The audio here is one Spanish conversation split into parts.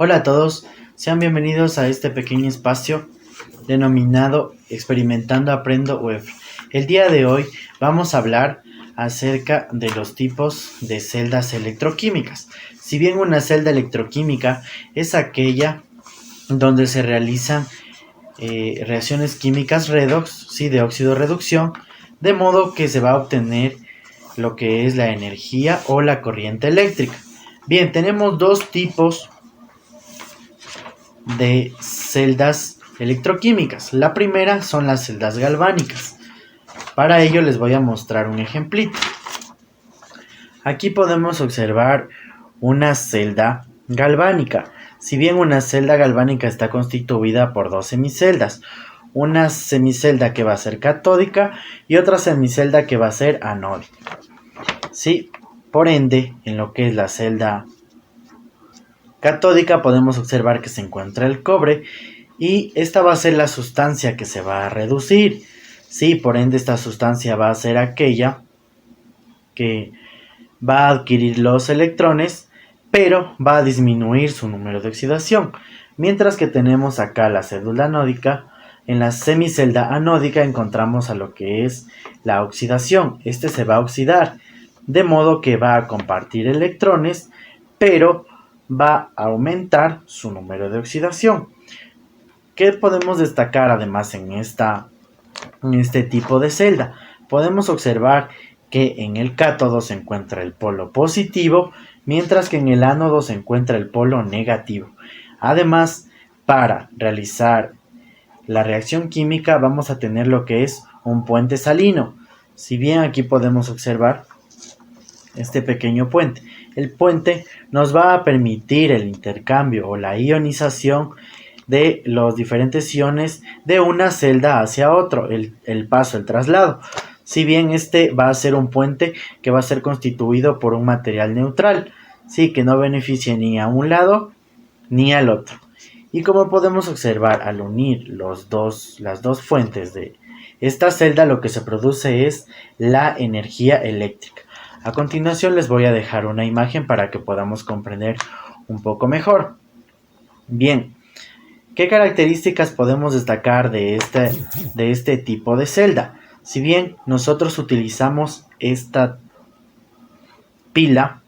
Hola a todos, sean bienvenidos a este pequeño espacio denominado Experimentando Aprendo Web. El día de hoy vamos a hablar acerca de los tipos de celdas electroquímicas. Si bien una celda electroquímica es aquella donde se realizan reacciones químicas redox, sí, de óxido-reducción, de modo que se va a obtener lo que es la energía o la corriente eléctrica. Bien, tenemos dos tipos de celdas electroquímicas. La primera son las celdas galvánicas. Para ello les voy a mostrar un ejemplito. Aquí podemos observar una celda galvánica. Si bien una celda galvánica está constituida por dos semiceldas, una semicelda que va a ser catódica y otra semicelda que va a ser anódica. Sí, por ende, en lo que es la celda catódica podemos observar que se encuentra el cobre y esta va a ser la sustancia que se va a reducir. Sí, por ende esta sustancia va a ser aquella que va a adquirir los electrones, pero va a disminuir su número de oxidación. Mientras que tenemos acá la célula anódica, en la semicelda anódica encontramos a lo que es la oxidación. Este se va a oxidar, de modo que va a compartir electrones, pero va a aumentar su número de oxidación. ¿Qué podemos destacar además en este tipo de celda? Podemos observar que en el cátodo se encuentra el polo positivo, mientras que en el ánodo se encuentra el polo negativo. Además, para realizar la reacción química vamos a tener lo que es un puente salino. Si bien aquí podemos observar este pequeño puente, el puente nos va a permitir el intercambio o la ionización de los diferentes iones de una celda hacia otro, el paso, el traslado. Si bien este va a ser un puente que va a ser constituido por un material neutral, sí, que no beneficie ni a un lado ni al otro. Y como podemos observar, al unir las dos fuentes de esta celda, lo que se produce es la energía eléctrica. A continuación les voy a dejar una imagen para que podamos comprender un poco mejor. Bien, ¿qué características podemos destacar de este tipo de celda? Si bien nosotros utilizamos esta pila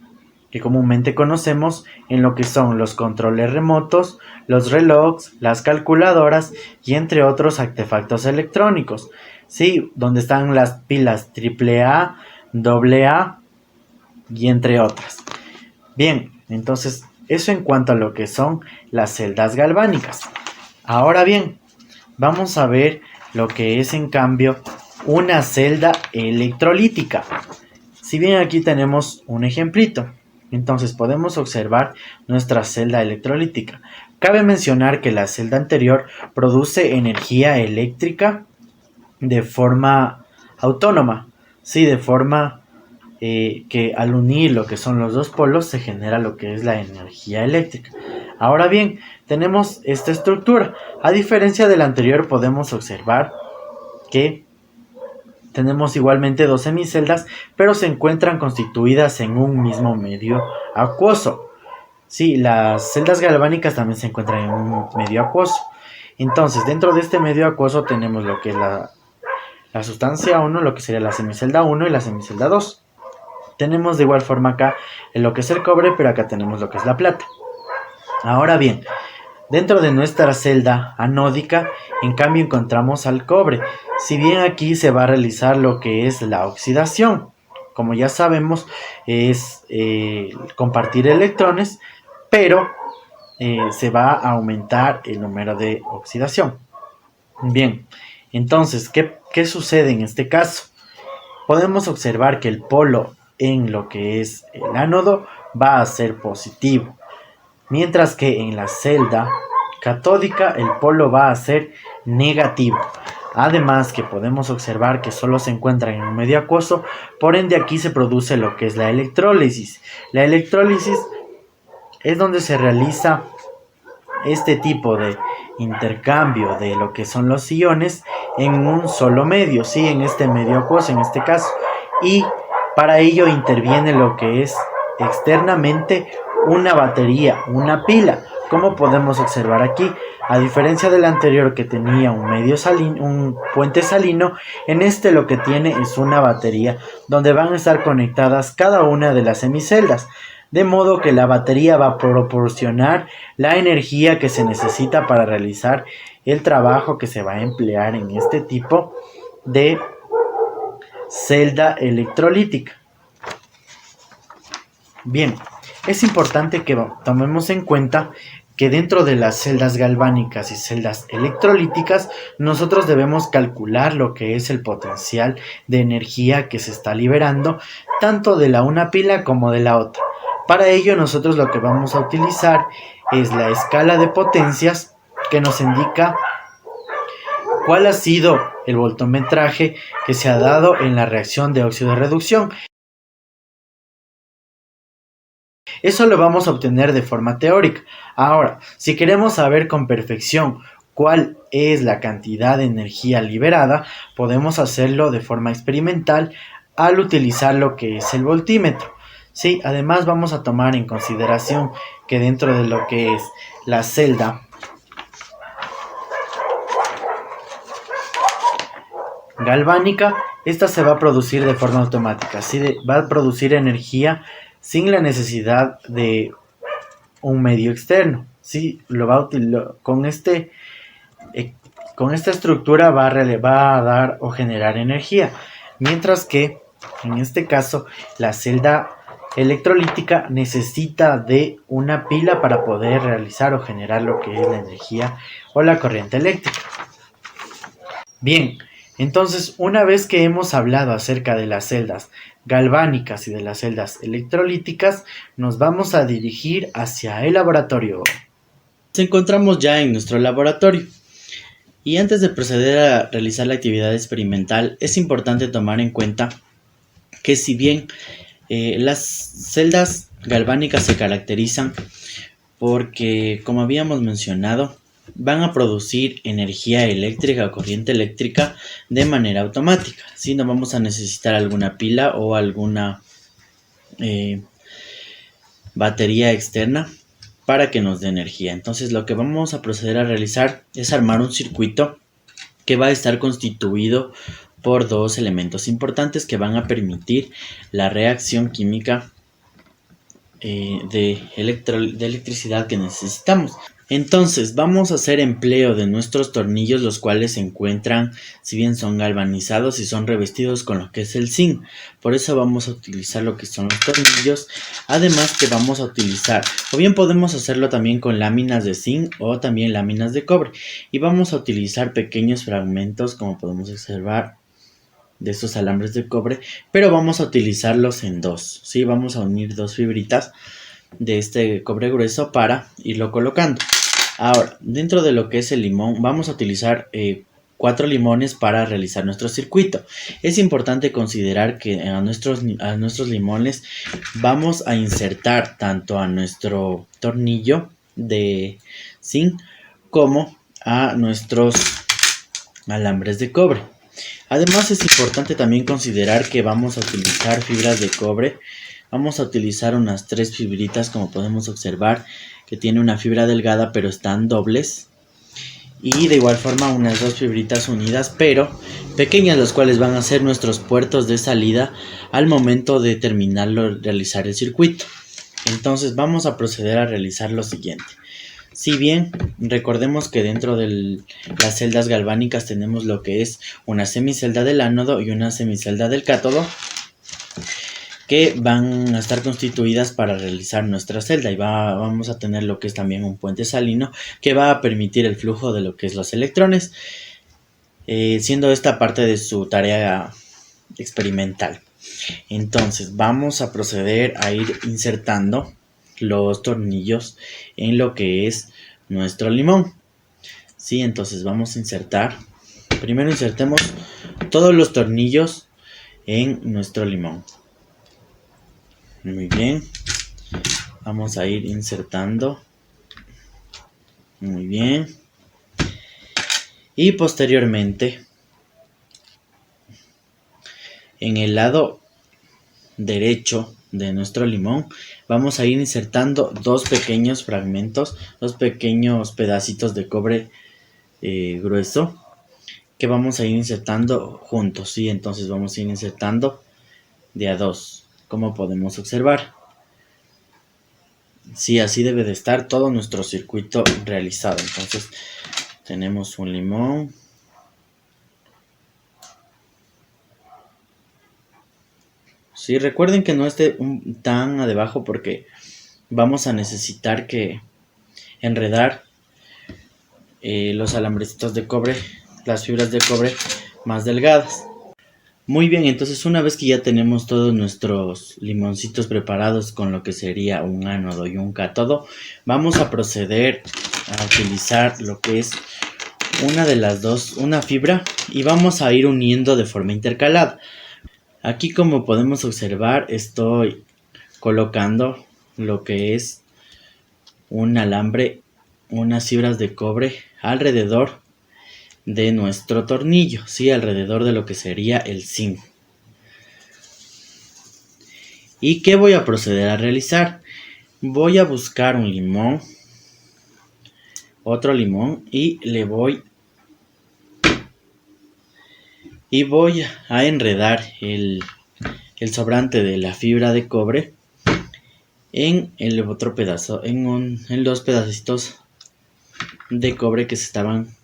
que comúnmente conocemos en lo que son los controles remotos, los relojes, las calculadoras y entre otros artefactos electrónicos, ¿sí? Donde están las pilas AAA, AA y entre otras. Bien, entonces eso en cuanto a lo que son las celdas galvánicas. Ahora bien, vamos a ver lo que es en cambio una celda electrolítica. Si bien aquí tenemos un ejemplito, entonces podemos observar nuestra celda electrolítica. Cabe mencionar que la celda anterior produce energía eléctrica de forma autónoma, sí, de forma que al unir lo que son los dos polos se genera lo que es la energía eléctrica. Ahora bien, tenemos esta estructura. A diferencia de la anterior podemos observar que tenemos igualmente dos semiceldas, pero se encuentran constituidas en un mismo medio acuoso. Sí, las celdas galvánicas también se encuentran en un medio acuoso. Entonces, dentro de este medio acuoso tenemos lo que es la sustancia 1, lo que sería la semicelda 1 y la semicelda 2. Tenemos de igual forma acá lo que es el cobre, pero acá tenemos lo que es la plata. Ahora bien, dentro de nuestra celda anódica, en cambio encontramos al cobre. Si bien aquí se va a realizar lo que es la oxidación, como ya sabemos, es compartir electrones, pero se va a aumentar el número de oxidación. Bien, entonces, ¿qué sucede en este caso? Podemos observar que el polo en lo que es el ánodo va a ser positivo, mientras que en la celda catódica el polo va a ser negativo. Además que podemos observar que solo se encuentra en un medio acuoso, por ende aquí se produce lo que es la electrólisis. La electrólisis es donde se realiza este tipo de intercambio de lo que son los iones en un solo medio, sí, en este medio acuoso en este caso, y para ello interviene lo que es externamente una batería, una pila. Como podemos observar aquí, a diferencia del anterior que tenía un puente salino, en este lo que tiene es una batería donde van a estar conectadas cada una de las semiceldas, de modo que la batería va a proporcionar la energía que se necesita para realizar el trabajo que se va a emplear en este tipo de celda electrolítica. Bien, es importante que tomemos en cuenta que dentro de las celdas galvánicas y celdas electrolíticas nosotros debemos calcular lo que es el potencial de energía que se está liberando tanto de la una pila como de la otra. Para ello nosotros lo que vamos a utilizar es la escala de potencias que nos indica cuál ha sido el voltametraje que se ha dado en la reacción de óxido de reducción. Eso lo vamos a obtener de forma teórica. Ahora, si queremos saber con perfección cuál es la cantidad de energía liberada, podemos hacerlo de forma experimental al utilizar lo que es el voltímetro. Sí, además vamos a tomar en consideración que dentro de lo que es la celda galvánica, esta se va a producir de forma automática, ¿sí? Va a producir energía sin la necesidad de un medio externo, ¿sí? Con esta estructura va a dar o generar energía, mientras que en este caso la celda electrolítica necesita de una pila para poder realizar o generar lo que es la energía o la corriente eléctrica. Bien, entonces una vez que hemos hablado acerca de las celdas galvánicas y de las celdas electrolíticas, nos vamos a dirigir hacia el laboratorio. Nos encontramos ya en nuestro laboratorio. Y antes de proceder a realizar la actividad experimental, es importante tomar en cuenta que si bien las celdas galvánicas se caracterizan porque, como habíamos mencionado, van a producir energía eléctrica o corriente eléctrica de manera automática. Si no vamos a necesitar alguna pila o alguna batería externa para que nos dé energía. Entonces lo que vamos a proceder a realizar es armar un circuito que va a estar constituido por dos elementos importantes que van a permitir la reacción química de electricidad que necesitamos. Entonces vamos a hacer empleo de nuestros tornillos, los cuales se encuentran, si bien son galvanizados y son revestidos con lo que es el zinc. Por eso vamos a utilizar lo que son los tornillos. Además que vamos a utilizar, o bien podemos hacerlo también con láminas de zinc o también láminas de cobre. Y vamos a utilizar pequeños fragmentos, como podemos observar, de estos alambres de cobre, pero vamos a utilizarlos en dos, ¿sí? Vamos a unir dos fibritas de este cobre grueso para irlo colocando. Ahora, dentro de lo que es el limón, vamos a utilizar 4 limones para realizar nuestro circuito. Es importante considerar que a nuestros limones vamos a insertar tanto a nuestro tornillo de zinc como a nuestros alambres de cobre. Además es importante también considerar que vamos a utilizar fibras de cobre. Vamos a utilizar unas 3 fibritas, como podemos observar, que tiene una fibra delgada pero están dobles. Y de igual forma unas 2 fibritas unidas pero pequeñas, las cuales van a ser nuestros puertos de salida al momento de realizar el circuito. Entonces vamos a proceder a realizar lo siguiente. Si bien recordemos que dentro de las celdas galvánicas tenemos lo que es una semicelda del ánodo y una semicelda del cátodo, que van a estar constituidas para realizar nuestra celda, y vamos a tener lo que es también un puente salino que va a permitir el flujo de lo que es los electrones, siendo esta parte de su tarea experimental. Entonces vamos a proceder a ir insertando los tornillos en lo que es nuestro limón. Sí, entonces vamos a insertar. Primero insertemos todos los tornillos en nuestro limón. Muy bien. Vamos a ir insertando. Muy bien. Y posteriormente, en el lado derecho de nuestro limón, vamos a ir insertando dos pequeños fragmentos, dos pequeños pedacitos de cobre grueso que vamos a ir insertando juntos, ¿sí? Entonces vamos a ir insertando de a dos, como podemos observar. Sí, así debe de estar todo nuestro circuito realizado. Entonces tenemos un limón. Sí, recuerden que no esté tan a debajo porque vamos a necesitar que enredar los alambrecitos de cobre, las fibras de cobre más delgadas. Muy bien, entonces una vez que ya tenemos todos nuestros limoncitos preparados con lo que sería un ánodo y un cátodo, vamos a proceder a utilizar lo que es una de las dos, una fibra, y vamos a ir uniendo de forma intercalada. Aquí, como podemos observar, estoy colocando lo que es un alambre, unas fibras de cobre alrededor de nuestro tornillo, ¿sí? Alrededor de lo que sería el zinc. ¿Y qué voy a proceder a realizar? Voy a buscar un limón, otro limón, y voy a enredar el sobrante de la fibra de cobre en el otro pedazo, en los pedacitos de cobre que se estaban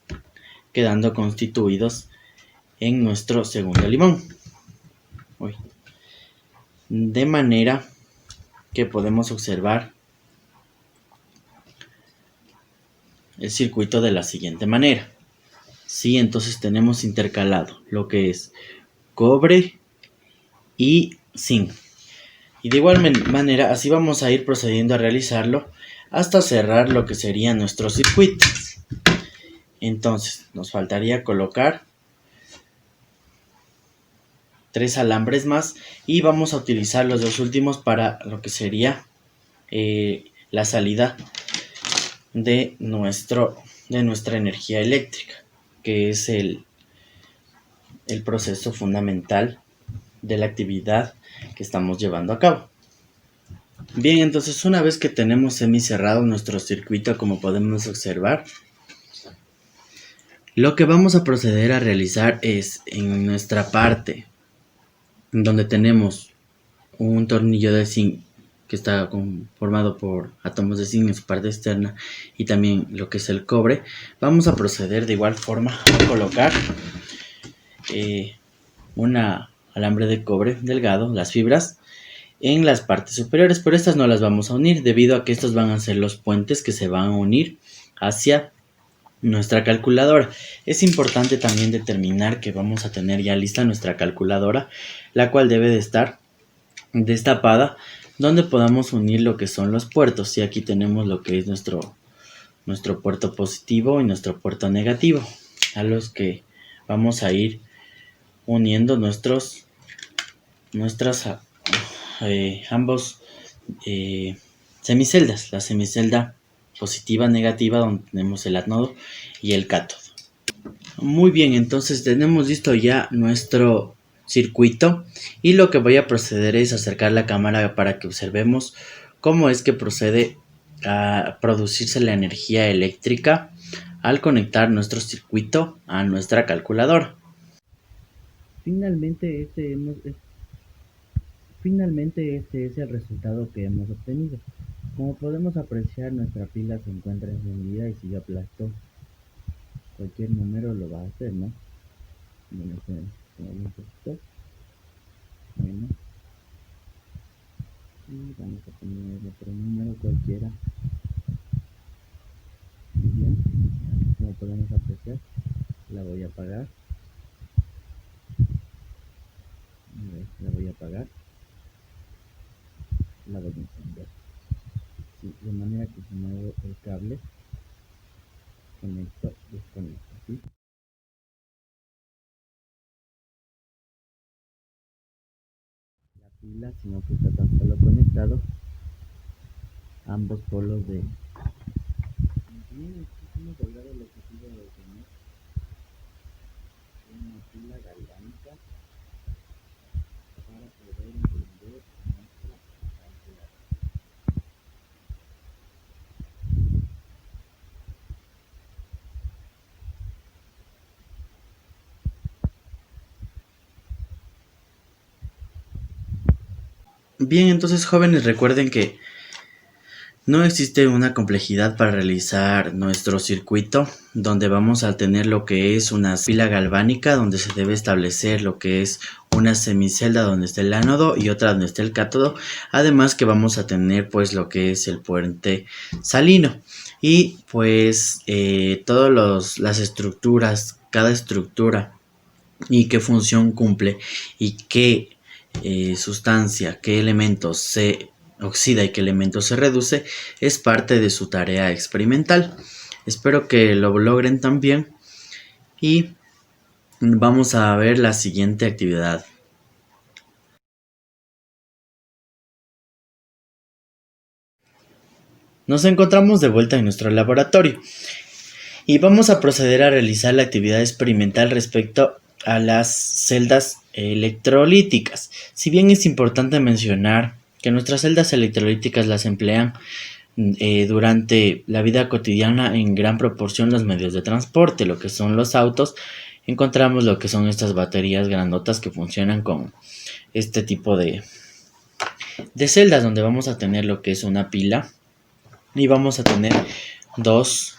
quedando constituidos en nuestro segundo limón. Uy. De manera que podemos observar el circuito de la siguiente manera. Sí, entonces tenemos intercalado lo que es cobre y zinc. Y de igual manera, así vamos a ir procediendo a realizarlo hasta cerrar lo que sería nuestro circuito. Entonces, nos faltaría colocar 3 alambres más y vamos a utilizar los dos últimos para lo que sería la salida de nuestra energía eléctrica, que es el proceso fundamental de la actividad que estamos llevando a cabo. Bien, entonces una vez que tenemos semicerrado nuestro circuito, como podemos observar, lo que vamos a proceder a realizar es en nuestra parte donde tenemos un tornillo de zinc que está formado por átomos de zinc en su parte externa y también lo que es el cobre, vamos a proceder de igual forma a colocar una alambre de cobre delgado, las fibras, en las partes superiores, pero estas no las vamos a unir debido a que estos van a ser los puentes que se van a unir hacia nuestra calculadora. Es importante también determinar que vamos a tener ya lista nuestra calculadora, la cual debe de estar destapada, donde podamos unir lo que son los puertos. Y aquí tenemos lo que es nuestro puerto positivo y nuestro puerto negativo, a los que vamos a ir uniendo nuestras ambos semiceldas, la semicelda positiva, negativa, donde tenemos el ánodo y el cátodo. Muy bien, entonces tenemos listo ya nuestro circuito y lo que voy a proceder es acercar la cámara para que observemos cómo es que procede a producirse la energía eléctrica al conectar nuestro circuito a nuestra calculadora. Finalmente este es el resultado que hemos obtenido. Como podemos apreciar, nuestra pila se encuentra encendida y si yo aplasto cualquier número lo va a hacer, ¿no? Bueno, un poquito. Bueno, y vamos a poner otro número cualquiera. Muy bien, como podemos apreciar, la voy a apagar. La voy a apagar. La voy a encender. Sí, de manera que si muevo el cable, conecto, desconecto, ¿sí? La pila, sino que está tan solo conectado ambos polos de... Bien, hemos logrado el objetivo de tener una pila galvánica para poder encender nuestra Bien, entonces jóvenes, recuerden que no existe una complejidad para realizar nuestro circuito, donde vamos a tener lo que es una pila galvánica, donde se debe establecer lo que es una semicelda donde está el ánodo y otra donde está el cátodo. Además que vamos a tener pues lo que es el puente salino. Y pues todas las estructuras, cada estructura y qué función cumple y qué sustancia, qué elementos se oxida y qué elementos se reduce, es parte de su tarea experimental. Espero que lo logren también y vamos a ver la siguiente actividad. Nos encontramos de vuelta en nuestro laboratorio y vamos a proceder a realizar la actividad experimental respecto a las celdas electrolíticas. Si bien es importante mencionar que nuestras celdas electrolíticas las emplean durante la vida cotidiana en gran proporción los medios de transporte, lo que son los autos, encontramos lo que son estas baterías grandotas que funcionan con este tipo de celdas donde vamos a tener lo que es una pila y vamos a tener dos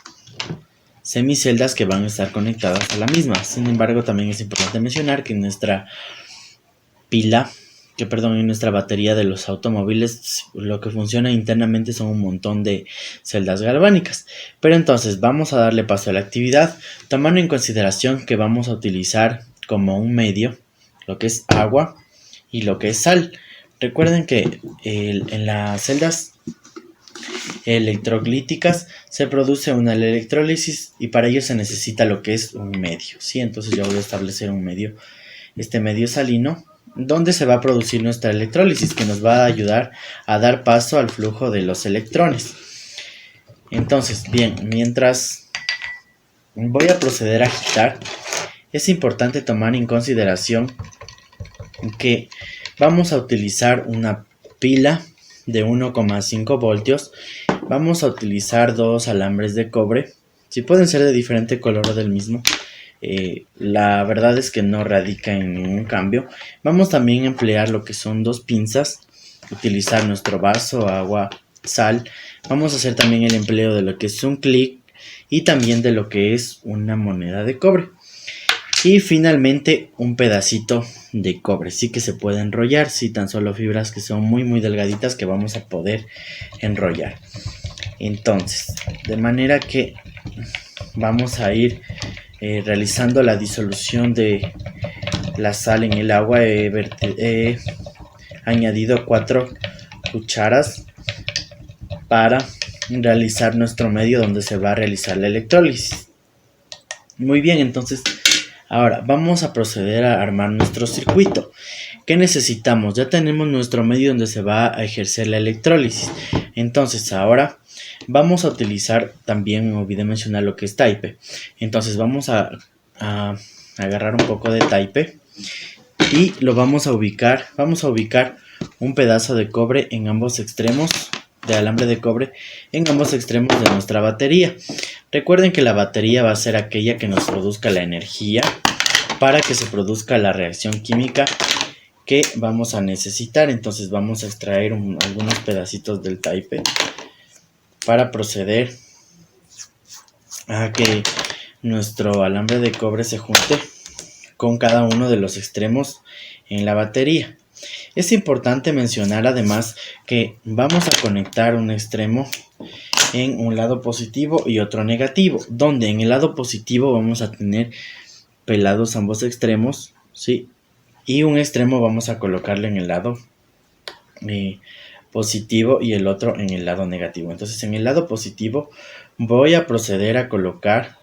semiceldas que van a estar conectadas a la misma. Sin embargo, también es importante mencionar que nuestra pila, en nuestra batería de los automóviles, lo que funciona internamente son un montón de celdas galvánicas. Pero entonces vamos a darle paso a la actividad, tomando en consideración que vamos a utilizar como un medio lo que es agua y lo que es sal. Recuerden que en las celdas electrolíticas se produce una electrólisis y para ello se necesita lo que es un medio, ¿sí? Entonces yo voy a establecer un medio, este medio salino, donde se va a producir nuestra electrólisis, que nos va a ayudar a dar paso al flujo de los electrones. Entonces, bien, mientras voy a proceder a agitar, es importante tomar en consideración que vamos a utilizar una pila de 1,5 voltios. Vamos a utilizar dos alambres de cobre. Si pueden ser de diferente color del mismo, la verdad es que no radica en ningún cambio. Vamos también a emplear lo que son dos pinzas, utilizar nuestro vaso, agua, sal. Vamos a hacer también el empleo de lo que es un clic y también de lo que es una moneda de cobre. Y finalmente un pedacito de cobre, sí que se puede enrollar, sí, tan solo fibras que son muy delgaditas que vamos a poder enrollar. Entonces, de manera que vamos a ir realizando la disolución de la sal en el agua. He añadido 4 cucharas para realizar nuestro medio donde se va a realizar la electrólisis. Muy bien, entonces ahora vamos a proceder a armar nuestro circuito. ¿Qué necesitamos? Ya tenemos nuestro medio donde se va a ejercer la electrólisis. Entonces ahora vamos a utilizar, también olvidé mencionar lo que es taipe. Entonces vamos a agarrar un poco de taipe y lo vamos a ubicar. Vamos a ubicar un pedazo de cobre en ambos extremos, de alambre de cobre en ambos extremos de nuestra batería. Recuerden que la batería va a ser aquella que nos produzca la energía para que se produzca la reacción química que vamos a necesitar. Entonces vamos a extraer algunos pedacitos del taipe para proceder a que nuestro alambre de cobre se junte con cada uno de los extremos en la batería. Es importante mencionar además que vamos a conectar un extremo en un lado positivo y otro negativo, donde en el lado positivo vamos a tener pelados ambos extremos, ¿sí? Y un extremo vamos a colocarle en el lado positivo y el otro en el lado negativo. Entonces en el lado positivo voy a proceder a colocar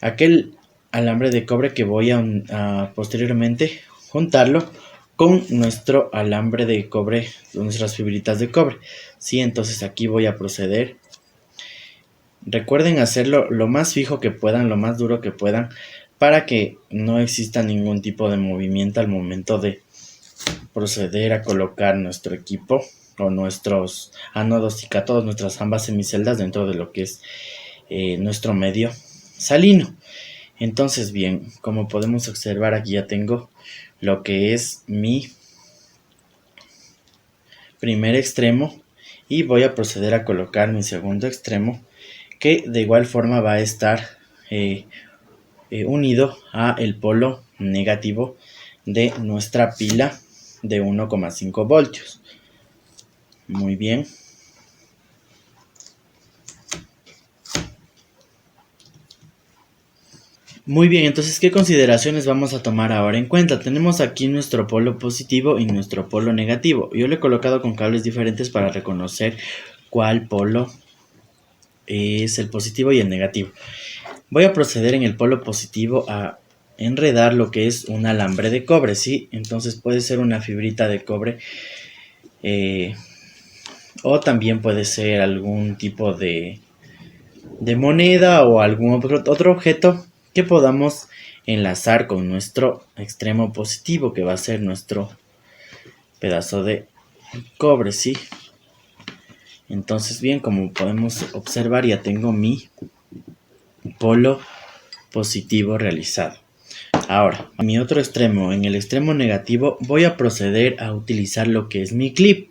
aquel alambre de cobre que voy a posteriormente juntarlo con nuestro alambre de cobre, nuestras fibritas de cobre. Sí, entonces aquí voy a proceder. Recuerden hacerlo lo más fijo que puedan, lo más duro que puedan, para que no exista ningún tipo de movimiento al momento de proceder a colocar nuestro equipo o nuestros ánodos y cátodos, nuestras ambas semiceldas dentro de lo que es nuestro medio salino. Entonces, bien, como podemos observar, aquí ya tengo lo que es mi primer extremo y voy a proceder a colocar mi segundo extremo, que de igual forma va a estar unido a el polo negativo de nuestra pila de 1,5 voltios. Muy bien. Muy bien, entonces, ¿qué consideraciones vamos a tomar ahora en cuenta? Tenemos aquí nuestro polo positivo y nuestro polo negativo. Yo lo he colocado con cables diferentes para reconocer cuál polo es el positivo y el negativo. Voy a proceder en el polo positivo a enredar lo que es un alambre de cobre, ¿sí? Entonces puede ser una fibrita de cobre o también puede ser algún tipo de moneda o algún otro objeto que podamos enlazar con nuestro extremo positivo, que va a ser nuestro pedazo de cobre, ¿sí? Entonces, bien, como podemos observar, ya tengo mi polo positivo realizado. Ahora, a mi otro extremo, en el extremo negativo, voy a proceder a utilizar lo que es mi clip,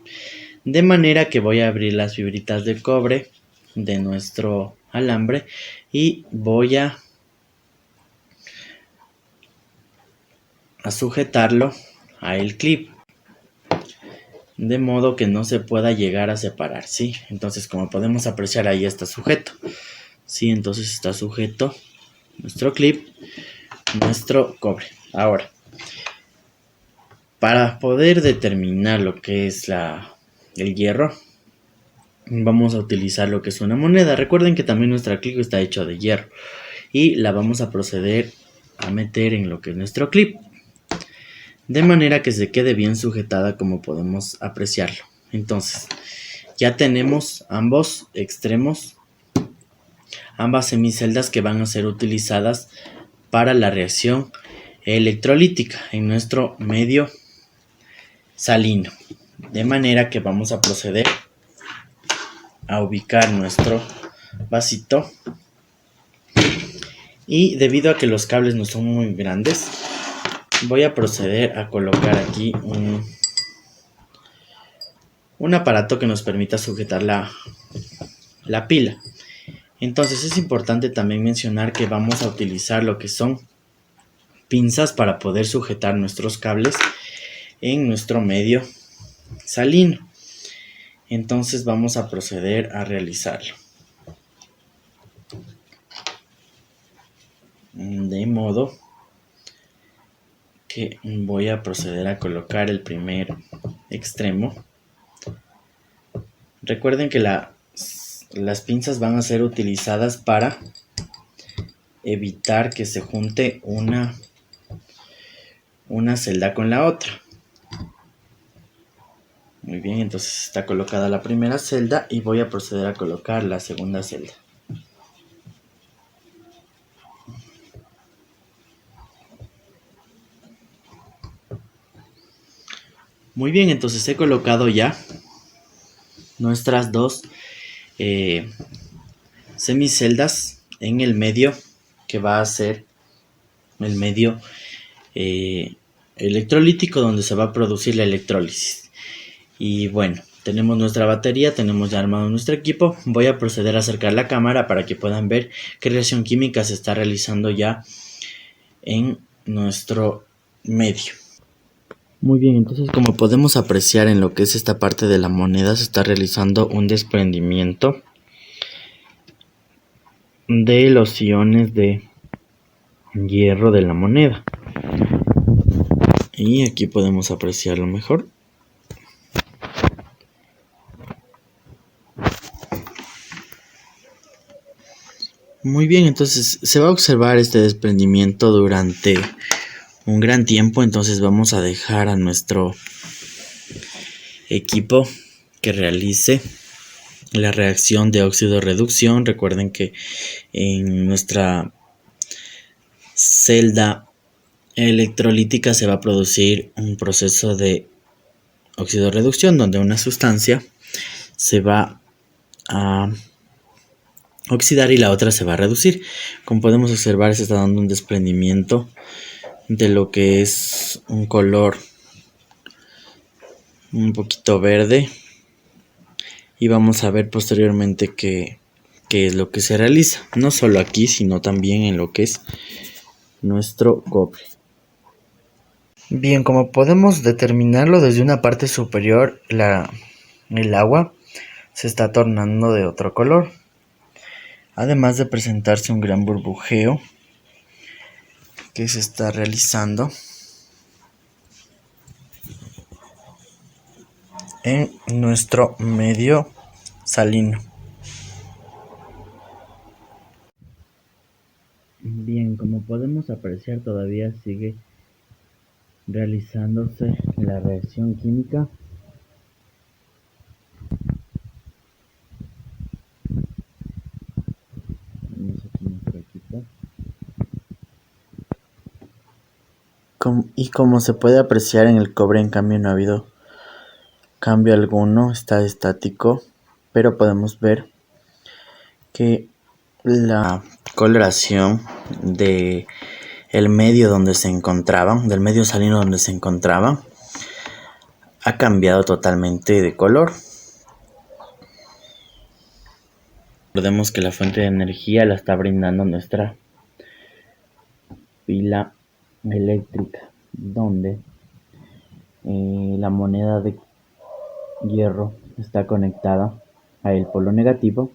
de manera que voy a abrir las fibritas de cobre de nuestro alambre y voy a sujetarlo a el clip, de modo que no se pueda llegar a separar, ¿sí? Entonces, como podemos apreciar, ahí está sujeto, ¿sí? Entonces está sujeto nuestro clip, nuestro cobre. Ahora, para poder determinar lo que es el hierro, vamos a utilizar lo que es una moneda. Recuerden que también nuestra clip está hecho de hierro y la vamos a proceder a meter en lo que es nuestro clip, de manera que se quede bien sujetada, como podemos apreciarlo. Entonces, ya tenemos ambos extremos, ambas semiceldas que van a ser utilizadas para la reacción electrolítica en nuestro medio salino. De manera que vamos a proceder a ubicar nuestro vasito. Y debido a que los cables no son muy grandes, voy a proceder a colocar aquí un aparato que nos permita sujetar la pila. Entonces es importante también mencionar que vamos a utilizar lo que son pinzas para poder sujetar nuestros cables en nuestro medio salino. Entonces vamos a proceder a realizarlo. De modo que voy a proceder a colocar el primer extremo. Recuerden que las pinzas van a ser utilizadas para evitar que se junte una celda con la otra. Muy bien, entonces está colocada la primera celda y voy a proceder a colocar la segunda celda. Muy bien, entonces he colocado ya nuestras dos semiceldas en el medio, que va a ser el medio electrolítico, donde se va a producir la electrólisis. Y bueno, tenemos nuestra batería, tenemos ya armado nuestro equipo. Voy a proceder a acercar la cámara para que puedan ver qué reacción química se está realizando ya en nuestro medio. Muy bien, entonces, como podemos apreciar, en lo que es esta parte de la moneda se está realizando un desprendimiento de los iones de hierro de la moneda. Y aquí podemos apreciarlo mejor. Muy bien, entonces se va a observar este desprendimiento durante un gran tiempo. Entonces vamos a dejar a nuestro equipo que realice la reacción de óxido-reducción. Recuerden que en nuestra celda electrolítica se va a producir un proceso de óxido-reducción, donde una sustancia se va a oxidar y la otra se va a reducir. Como podemos observar, se está dando un desprendimiento de lo que es un color un poquito verde, y vamos a ver posteriormente qué es lo que se realiza, no solo aquí sino también en lo que es nuestro cobre. Bien, como podemos determinarlo desde una parte superior, el agua se está tornando de otro color, además de presentarse un gran burbujeo que se está realizando en nuestro medio salino. Bien, como podemos apreciar, todavía sigue realizándose la reacción química. Tenemos aquí nuestro equipo. Y como se puede apreciar, en el cobre en cambio no ha habido cambio alguno, está estático, pero podemos ver que la coloración de el medio donde se encontraban, del medio salino donde se encontraban, ha cambiado totalmente de color. Recordemos que la fuente de energía la está brindando nuestra pila eléctrica, donde la moneda de hierro está conectada al polo negativo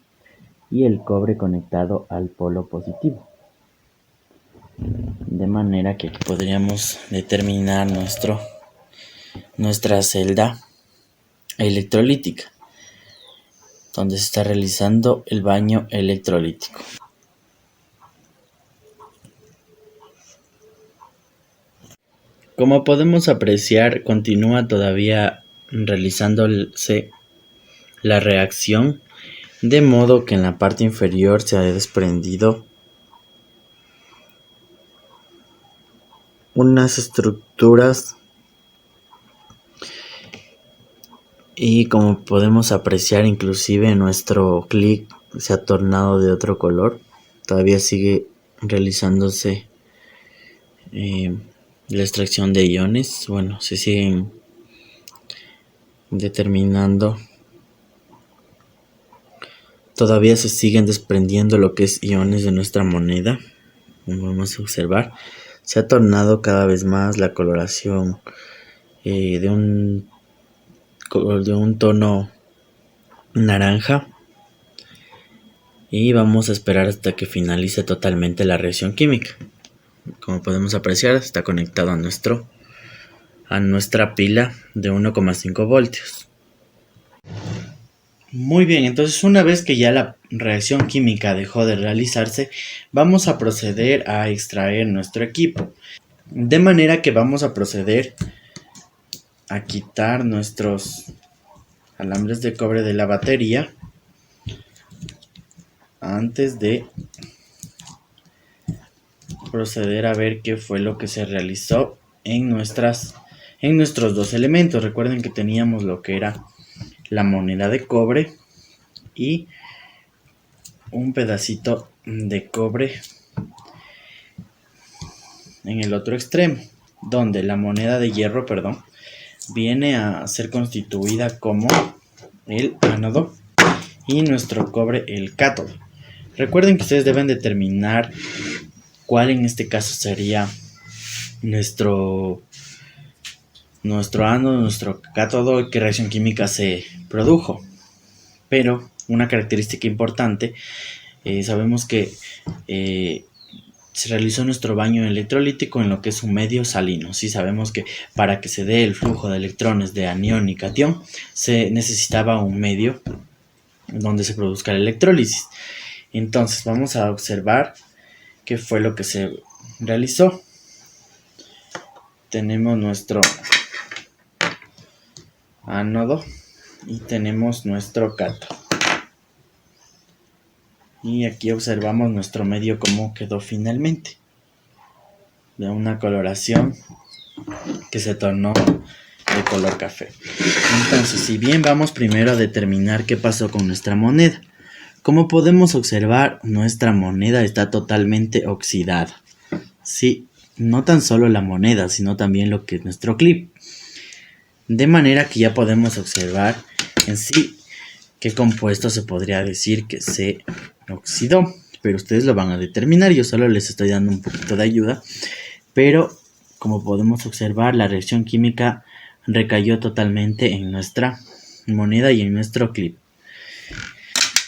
y el cobre conectado al polo positivo, de manera que aquí podríamos determinar nuestra celda electrolítica, donde se está realizando el baño electrolítico. Como podemos apreciar, continúa todavía realizándose la reacción, de modo que en la parte inferior se ha desprendido unas estructuras, y como podemos apreciar, inclusive nuestro clic se ha tornado de otro color. Todavía sigue realizándose la extracción de iones. Bueno, se siguen determinando. Todavía se siguen desprendiendo lo que es iones de nuestra moneda. Como vamos a observar, se ha tornado cada vez más la coloración de un tono naranja, y vamos a esperar hasta que finalice totalmente la reacción química. Como podemos apreciar, está conectado a nuestra pila de 1,5 voltios. Muy bien, entonces una vez que ya la reacción química dejó de realizarse, vamos a proceder a extraer nuestro equipo. De manera que vamos a proceder a quitar nuestros alambres de cobre de la batería antes de proceder a ver qué fue lo que se realizó en nuestros dos elementos. Recuerden que teníamos lo que era la moneda de cobre y un pedacito de cobre en el otro extremo, donde la moneda de hierro, viene a ser constituida como el ánodo y nuestro cobre el cátodo. Recuerden que ustedes deben determinar cuál en este caso sería nuestro ánodo, nuestro cátodo, y qué reacción química se produjo. Pero una característica importante, sabemos que se realizó nuestro baño electrolítico en lo que es un medio salino. Sí, sabemos que para que se dé el flujo de electrones de anión y catión se necesitaba un medio donde se produzca la electrólisis. Entonces vamos a observar qué fue lo que se realizó. Tenemos nuestro ánodo y tenemos nuestro cátodo. Y aquí observamos nuestro medio cómo quedó finalmente, de una coloración que se tornó de color café. Entonces, si bien vamos primero a determinar qué pasó con nuestra moneda, como podemos observar, nuestra moneda está totalmente oxidada. Sí, no tan solo la moneda, sino también lo que es nuestro clip. De manera que ya podemos observar en sí qué compuesto se podría decir que se oxidó. Pero ustedes lo van a determinar, yo solo les estoy dando un poquito de ayuda. Pero como podemos observar, la reacción química recayó totalmente en nuestra moneda y en nuestro clip.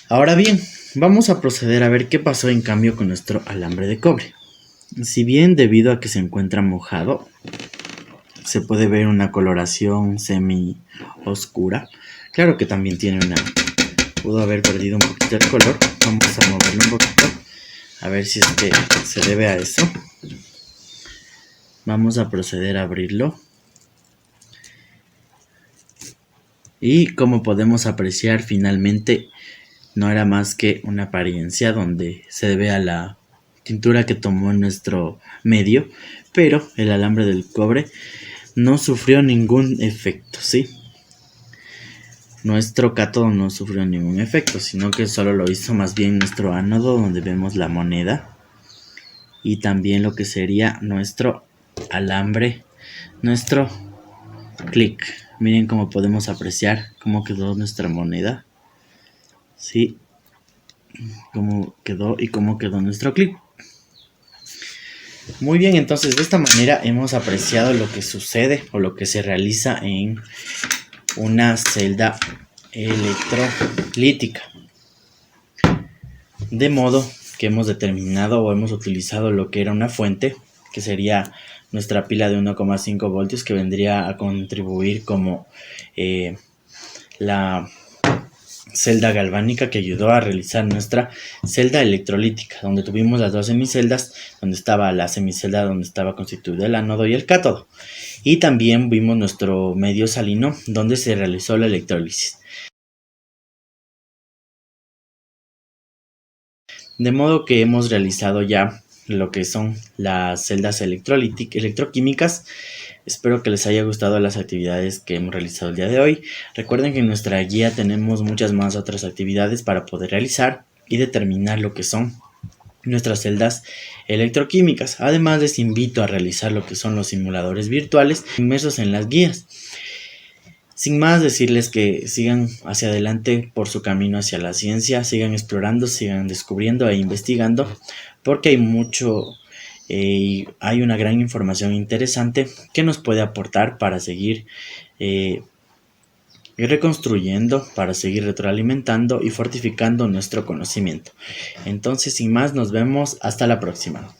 Ahora bien, vamos a proceder a ver qué pasó en cambio con nuestro alambre de cobre. Si bien debido a que se encuentra mojado, se puede ver una coloración semi oscura. Claro que también pudo haber perdido un poquito el color. Vamos a moverlo un poquito, a ver si es que se debe a eso. Vamos a proceder a abrirlo. Y como podemos apreciar, finalmente no era más que una apariencia donde se debe a la tintura que tomó en nuestro medio, pero el alambre del cobre no sufrió ningún efecto, ¿sí? Nuestro cátodo no sufrió ningún efecto, sino que solo lo hizo más bien nuestro ánodo, donde vemos la moneda, y también lo que sería nuestro alambre, nuestro clic. Miren cómo podemos apreciar cómo quedó nuestra moneda, ¿sí? Cómo quedó y cómo quedó nuestro clip. Muy bien, entonces de esta manera hemos apreciado lo que sucede o lo que se realiza en una celda electrolítica. De modo que hemos determinado o hemos utilizado lo que era una fuente, que sería nuestra pila de 1,5 voltios, que vendría a contribuir como la celda galvánica que ayudó a realizar nuestra celda electrolítica, donde tuvimos las dos semiceldas, donde estaba la semicelda donde estaba constituido el ánodo y el cátodo. Y también vimos nuestro medio salino, donde se realizó la electrólisis. De modo que hemos realizado ya lo que son las celdas electroquímicas. Espero que les haya gustado las actividades que hemos realizado el día de hoy. Recuerden que en nuestra guía tenemos muchas más otras actividades para poder realizar y determinar lo que son nuestras celdas electroquímicas. Además, les invito a realizar lo que son los simuladores virtuales inmersos en las guías. Sin más, decirles que sigan hacia adelante por su camino hacia la ciencia, sigan explorando, sigan descubriendo e investigando, porque hay una gran información interesante que nos puede aportar para seguir reconstruyendo, para seguir retroalimentando y fortificando nuestro conocimiento. Entonces, sin más, nos vemos hasta la próxima.